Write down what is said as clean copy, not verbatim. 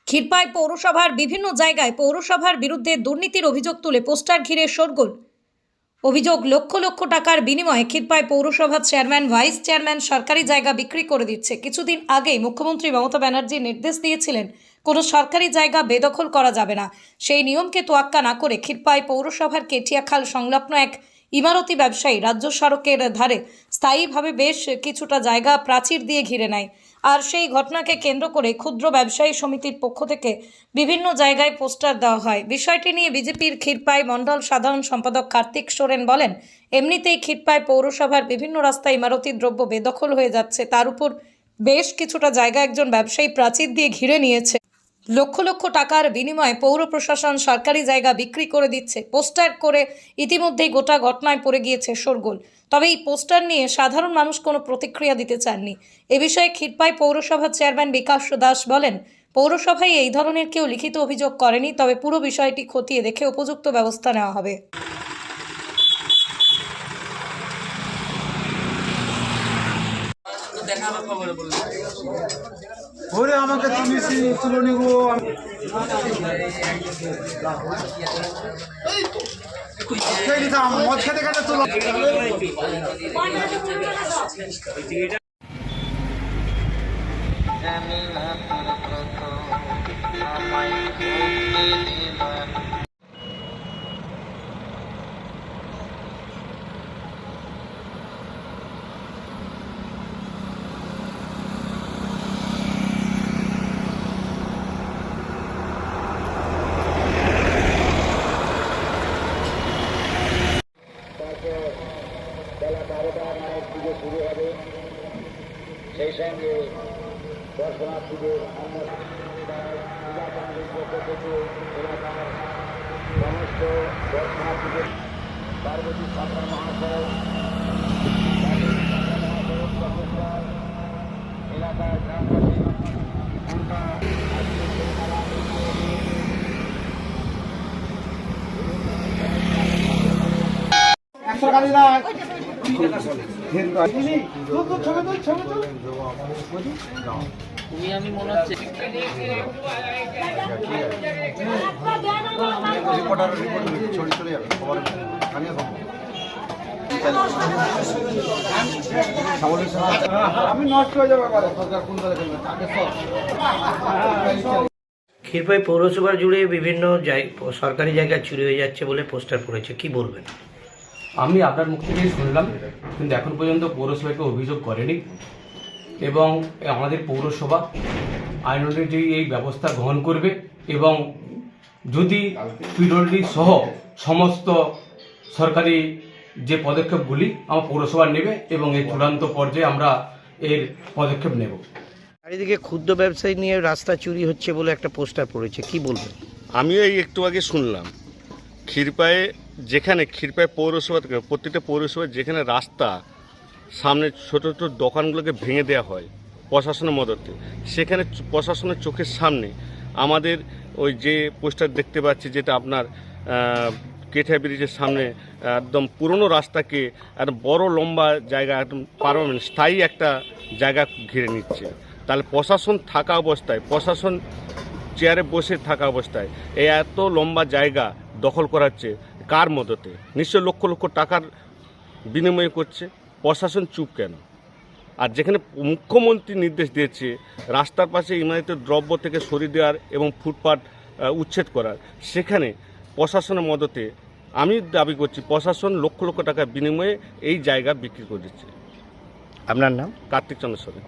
ক্ষীরপাই পৌরসভার বিভিন্ন জায়গায় পৌরসভার বিরুদ্ধে দুর্নীতির অভিযোগ তুলে পোস্টার ঘিরে শোরগোল। অভিযোগ, লক্ষ লক্ষ টাকার বিনিময়ে ক্ষীরপাই পৌরসভার চেয়ারম্যান, ভাইস চেয়ারম্যান সরকারি জায়গা বিক্রি করে দিচ্ছে। কিছুদিন আগেই মুখ্যমন্ত্রী মমতা ব্যানার্জি নির্দেশ দিয়েছিলেন কোনো সরকারি জায়গা বেদখল করা যাবে না। সেই নিয়মকে তোয়াক্কা না করে ক্ষীরপাই পৌরসভার কেটিয়াখাল সংলগ্ন এক ইমারতি ব্যবসায়ী রাজ্য সড়কের ধারে স্থায়ীভাবে বেশ কিছুটা জায়গা প্রাচীর দিয়ে ঘিরে নেয়। আর সেই ঘটনাকে কেন্দ্র করে ক্ষুদ্র ব্যবসায়ী সমিতির পক্ষ থেকে বিভিন্ন জায়গায় পোস্টার দেওয়া হয়। বিষয়টি নিয়ে বিজেপির ক্ষীরপাই মণ্ডল সাধারণ সম্পাদক কার্তিক সোরেন বলেন, এমনিতেই ক্ষীরপাই পৌরসভার বিভিন্ন রাস্তায় ইমারতি দ্রব্য বেদখল হয়ে যাচ্ছে, তার উপর বেশ কিছুটা জায়গা একজন ব্যবসায়ী প্রাচীর দিয়ে ঘিরে নিয়েছে। লক্ষ লক্ষ টাকার বিনিময়ে পৌর প্রশাসন সরকারি জায়গা বিক্রি করে দিচ্ছে। পোস্টার করে ইতিমধ্যেই গোটা ঘটনায় পড়ে গিয়েছে শোরগোল। তবে এই পোস্টার নিয়ে সাধারণ মানুষ কোনো প্রতিক্রিয়া দিতে চাননি। এ বিষয়ে ক্ষীরপাই পৌরসভার চেয়ারম্যান বিকাশ দাস বলেন, পৌরসভায় এই ধরনের কেউ লিখিত অভিযোগ করেনি, তবে পুরো বিষয়টি খতিয়ে দেখে উপযুক্ত ব্যবস্থা নেওয়া হবে। ওরে আমাকে তুলে নিব মদ খেতে খেতে তুলো। বেলা 12টার নাগাদ পুজো শুরু হবে। সেই সঙ্গে দর্শনার্থীদের পূজা কমিটির পক্ষ থেকে এলাকার সমস্ত দর্শনার্থীদের পার্বতী সরকার মহাশয় এলাকার গ্রামবাসী আমি মনে হচ্ছে আমি নষ্ট হয়ে যাবো। ক্ষীরপাই পৌরসভা জুড়ে বিভিন্ন সরকারি জায়গা চুরি হয়ে যাচ্ছে বলে পোস্টার পড়েছে, কি বলবেন? আমি আপনার মুখ থেকেই শুনলাম, কিন্তু এখন পর্যন্ত পৌরসভাকে অভিযোগ করেনি এবং আমাদের পৌরসভা আইন অনুযায়ী এই ব্যবস্থা গ্রহণ করবে এবং যদি পিডব্লিউডি সহ সমস্ত সরকারি যে পদক্ষেপগুলি আমার পৌরসভা নেবে এবং এই চূড়ান্ত পর্যায়ে আমরা এর পদক্ষেপ নেব। চারিদিকে ক্ষুদ্র ব্যবসায়ী নিয়ে রাস্তা চুরি হচ্ছে বলে একটা পোস্টার পড়েছে, কি বলবেন? আমিও এই একটু আগে শুনলাম ক্ষীরপায়ে ক্ষীরপাই পৌরসভা থেকে প্রত্যেকটা পৌরসভায় যেখানে রাস্তা সামনে ছোটো ছোটো দোকানগুলোকে ভেঙে দেওয়া হয় প্রশাসনের মদতে, সেখানে প্রশাসনের চোখের সামনে আমাদের ওই যে পোস্টার দেখতে পাচ্ছি, যেটা আপনার কেঠিয়া ব্রিজের সামনে একদম পুরনো রাস্তাকে একটা বড় লম্বা জায়গা একদম পারমানেন্ট স্থায়ী একটা জায়গা ঘিরে নিচ্ছে। তাহলে প্রশাসন থাকা অবস্থায়, প্রশাসন চেয়ারে বসে থাকা অবস্থায় এই এত লম্বা জায়গা দখল করাচ্ছে কার মদতে? নিশ্চয় লক্ষ লক্ষ টাকার বিনিময় করছে। প্রশাসন চুপ কেন? আর যেখানে মুখ্যমন্ত্রী নির্দেশ দিয়েছে রাস্তার পাশে ইমারতের দ্রব্য থেকে সরিয়ে দেওয়ার এবং ফুটপাত উচ্ছেদ করার, সেখানে প্রশাসনের মদতে আমি দাবি করছি প্রশাসন লক্ষ লক্ষ টাকার বিনিময়ে এই জায়গা বিক্রি করে দিচ্ছে। আপনার নাম? কার্তিক চন্দ্র সোরেন।